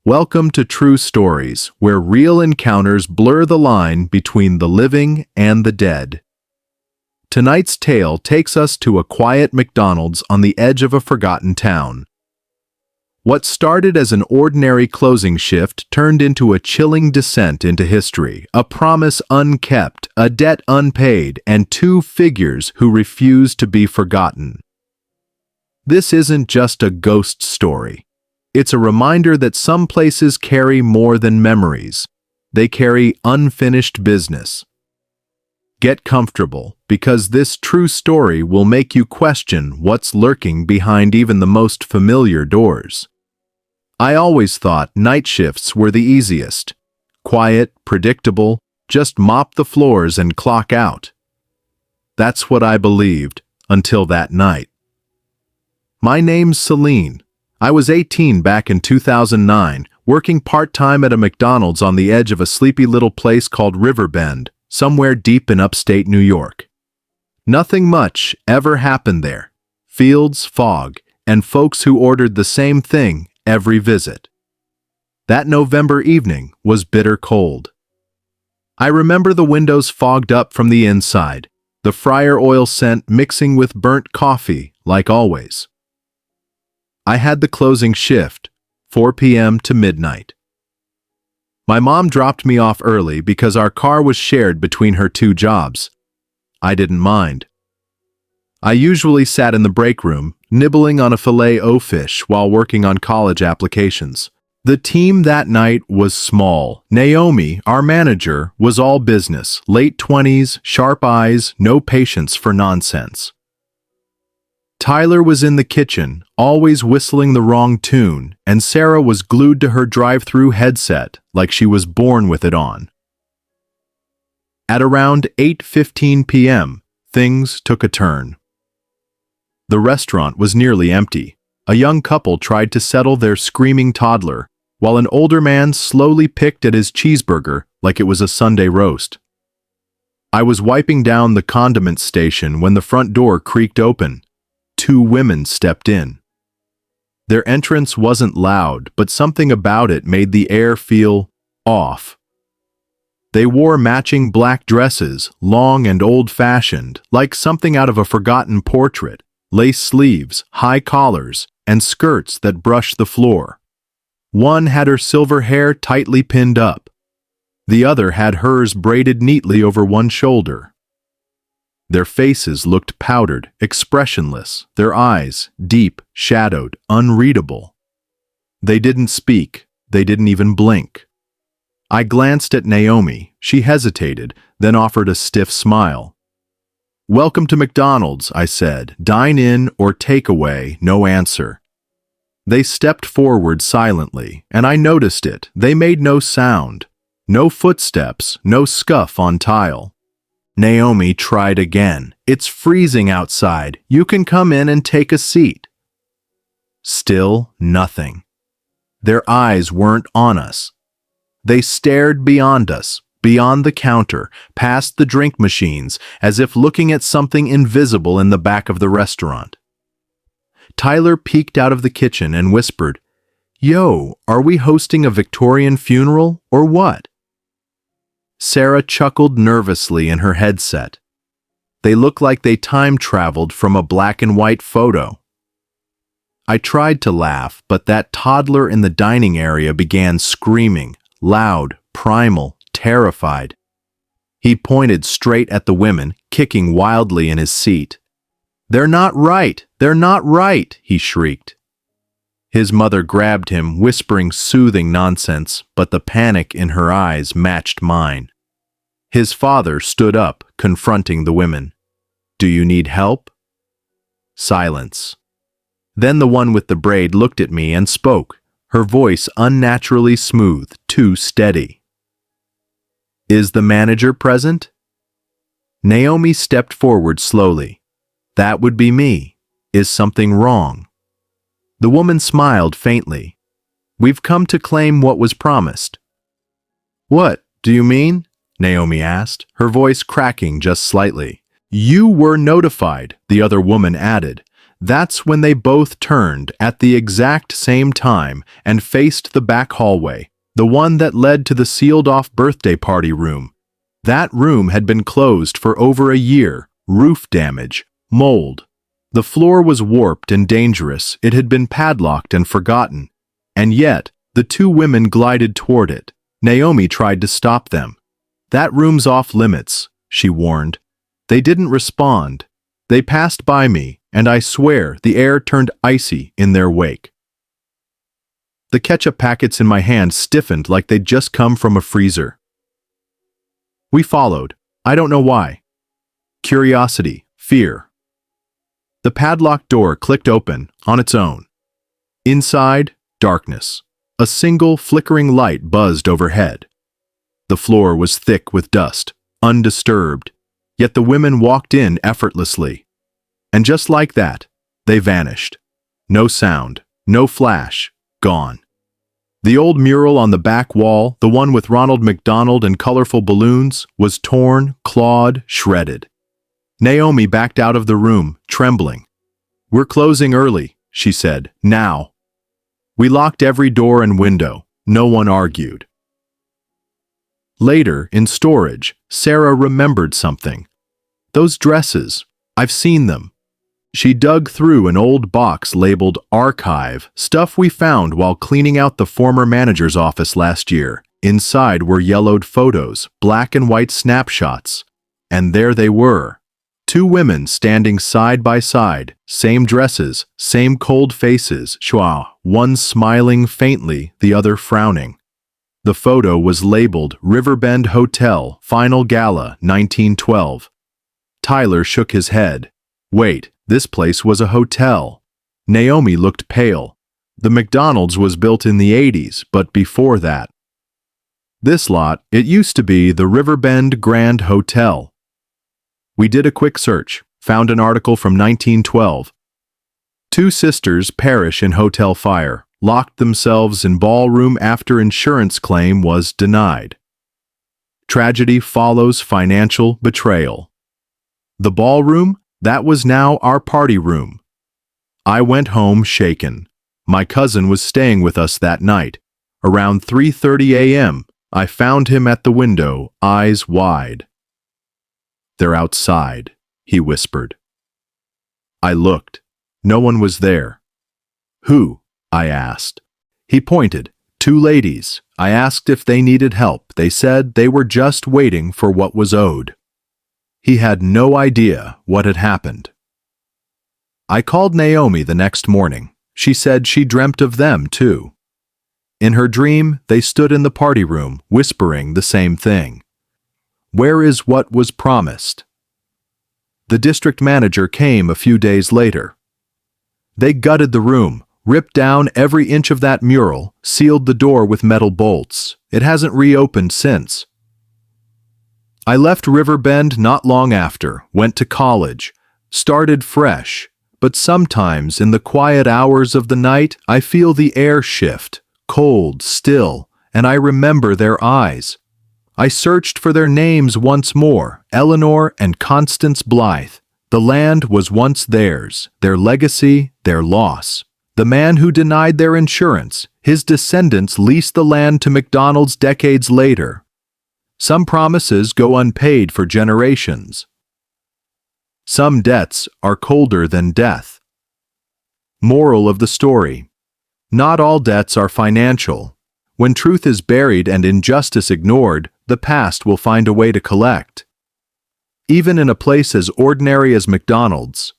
Welcome to True Stories, where real encounters blur the line between the living and the dead. Tonight's tale takes us to a quiet McDonald's on the edge of a forgotten town. What started as an ordinary closing shift turned into a chilling descent into history, a promise unkept, a debt unpaid, and two figures who refused to be forgotten. This isn't just a ghost story. It's a reminder that some places carry more than memories. They carry unfinished business. Get comfortable, because this true story will make you question what's lurking behind even the most familiar doors. I always thought night shifts were the easiest. Quiet, predictable, just mop the floors and clock out. That's what I believed, until that night. My name's Celine. I was 18 back in 2009, working part-time at a McDonald's on the edge of a sleepy little place called Riverbend, somewhere deep in upstate New York. Nothing much ever happened there. Fields, fog, and folks who ordered the same thing every visit. That November evening was bitter cold. I remember the windows fogged up from the inside, the fryer oil scent mixing with burnt coffee, like always. I had the closing shift, 4 p.m. to midnight. My mom dropped me off early because our car was shared between her two jobs. I didn't mind. I usually sat in the break room, nibbling on a filet-o-fish while working on college applications. The team that night was small. Naomi, our manager, was all business, late 20s, sharp eyes, no patience for nonsense. Tyler was in the kitchen, always whistling the wrong tune, and Sarah was glued to her drive-through headset like she was born with it on. At around 8:15 p.m., things took a turn. The restaurant was nearly empty. A young couple tried to settle their screaming toddler, while an older man slowly picked at his cheeseburger like it was a Sunday roast. I was wiping down the condiment station when the front door creaked open. Two women stepped in. Their entrance wasn't loud, but something about it made the air feel off. They wore matching black dresses, long and old-fashioned, like something out of a forgotten portrait, lace sleeves, high collars, and skirts that brushed the floor. One had her silver hair tightly pinned up. The other had hers braided neatly over one shoulder. Their faces looked powdered, expressionless, their eyes deep, shadowed, unreadable. They didn't speak, they didn't even blink. I glanced at Naomi. She hesitated, then offered a stiff smile. "Welcome to McDonald's," I said. "Dine in or take away," no answer. They stepped forward silently, and I noticed it. They made no sound. No footsteps, no scuff on tile. Naomi tried again. "It's freezing outside. You can come in and take a seat." Still nothing. Their eyes weren't on us. They stared beyond us, beyond the counter, past the drink machines, as if looking at something invisible in the back of the restaurant. Tyler peeked out of the kitchen and whispered, "Yo, are we hosting a Victorian funeral or what?" Sarah chuckled nervously in her headset. They looked like they time-traveled from a black-and-white photo. I tried to laugh, but that toddler in the dining area began screaming, loud, primal, terrified. He pointed straight at the women, kicking wildly in his seat. "They're not right! They're not right!" he shrieked. His mother grabbed him, whispering soothing nonsense, but the panic in her eyes matched mine. His father stood up, confronting the women. "Do you need help?" Silence. Then the one with the braid looked at me and spoke, her voice unnaturally smooth, too steady. "Is the manager present?" Naomi stepped forward slowly. "That would be me. Is something wrong?" The woman smiled faintly. "We've come to claim what was promised." "What do you mean?" Naomi asked, her voice cracking just slightly. "You were notified," the other woman added. That's when they both turned at the exact same time and faced the back hallway, the one that led to the sealed-off birthday party room. That room had been closed for over a year. Roof damage, mold. The floor was warped and dangerous. It had been padlocked and forgotten. And yet, the two women glided toward it. Naomi tried to stop them. "That room's off limits," she warned. They didn't respond. They passed by me, and I swear the air turned icy in their wake. The ketchup packets in my hand stiffened like they'd just come from a freezer. We followed. I don't know why. Curiosity, fear. The padlocked door clicked open on its own. Inside, darkness. A single flickering light buzzed overhead. The floor was thick with dust, undisturbed, yet the women walked in effortlessly. And just like that, they vanished. No sound, no flash, gone. The old mural on the back wall, the one with Ronald McDonald and colorful balloons, was torn, clawed, shredded. Naomi backed out of the room, trembling. "We're closing early," she said. "Now." We locked every door and window. No one argued. Later, in storage, Sarah remembered something. "Those dresses, I've seen them." She dug through an old box labeled Archive, stuff we found while cleaning out the former manager's office last year. Inside were yellowed photos, black and white snapshots. And there they were. Two women standing side by side, same dresses, same cold faces, one smiling faintly, the other frowning. The photo was labeled Riverbend Hotel, Final Gala, 1912. Tyler shook his head. Wait, this place was a hotel. Naomi looked pale. The McDonald's was built in the 80s, but before that. This lot, it used to be the Riverbend Grand Hotel. We did a quick search, found an article from 1912. Two sisters perish in hotel fire, locked themselves in ballroom after insurance claim was denied. Tragedy follows financial betrayal. The ballroom, that was now our party room. I went home shaken. My cousin was staying with us that night. Around 3:30 a.m., I found him at the window, eyes wide. "They're outside," he whispered. I looked. No one was there. "Who?" I asked. He pointed. "Two ladies. I asked if they needed help. They said they were just waiting for what was owed." He had no idea what had happened. I called Naomi the next morning. She said she dreamt of them, too. In her dream, they stood in the party room, whispering the same thing. "Where is what was promised?" The district manager came a few days later. They gutted the room, ripped down every inch of that mural, sealed the door with metal bolts. It hasn't reopened since. I left Riverbend not long after, went to college, started fresh, but sometimes in the quiet hours of the night, I feel the air shift, cold, still, and I remember their eyes. I searched for their names once more, Eleanor and Constance Blythe. The land was once theirs, their legacy, their loss. The man who denied their insurance, his descendants leased the land to McDonald's decades later. Some promises go unpaid for generations. Some debts are colder than death. Moral of the story: not all debts are financial. When truth is buried and injustice ignored, the past will find a way to collect. Even in a place as ordinary as McDonald's,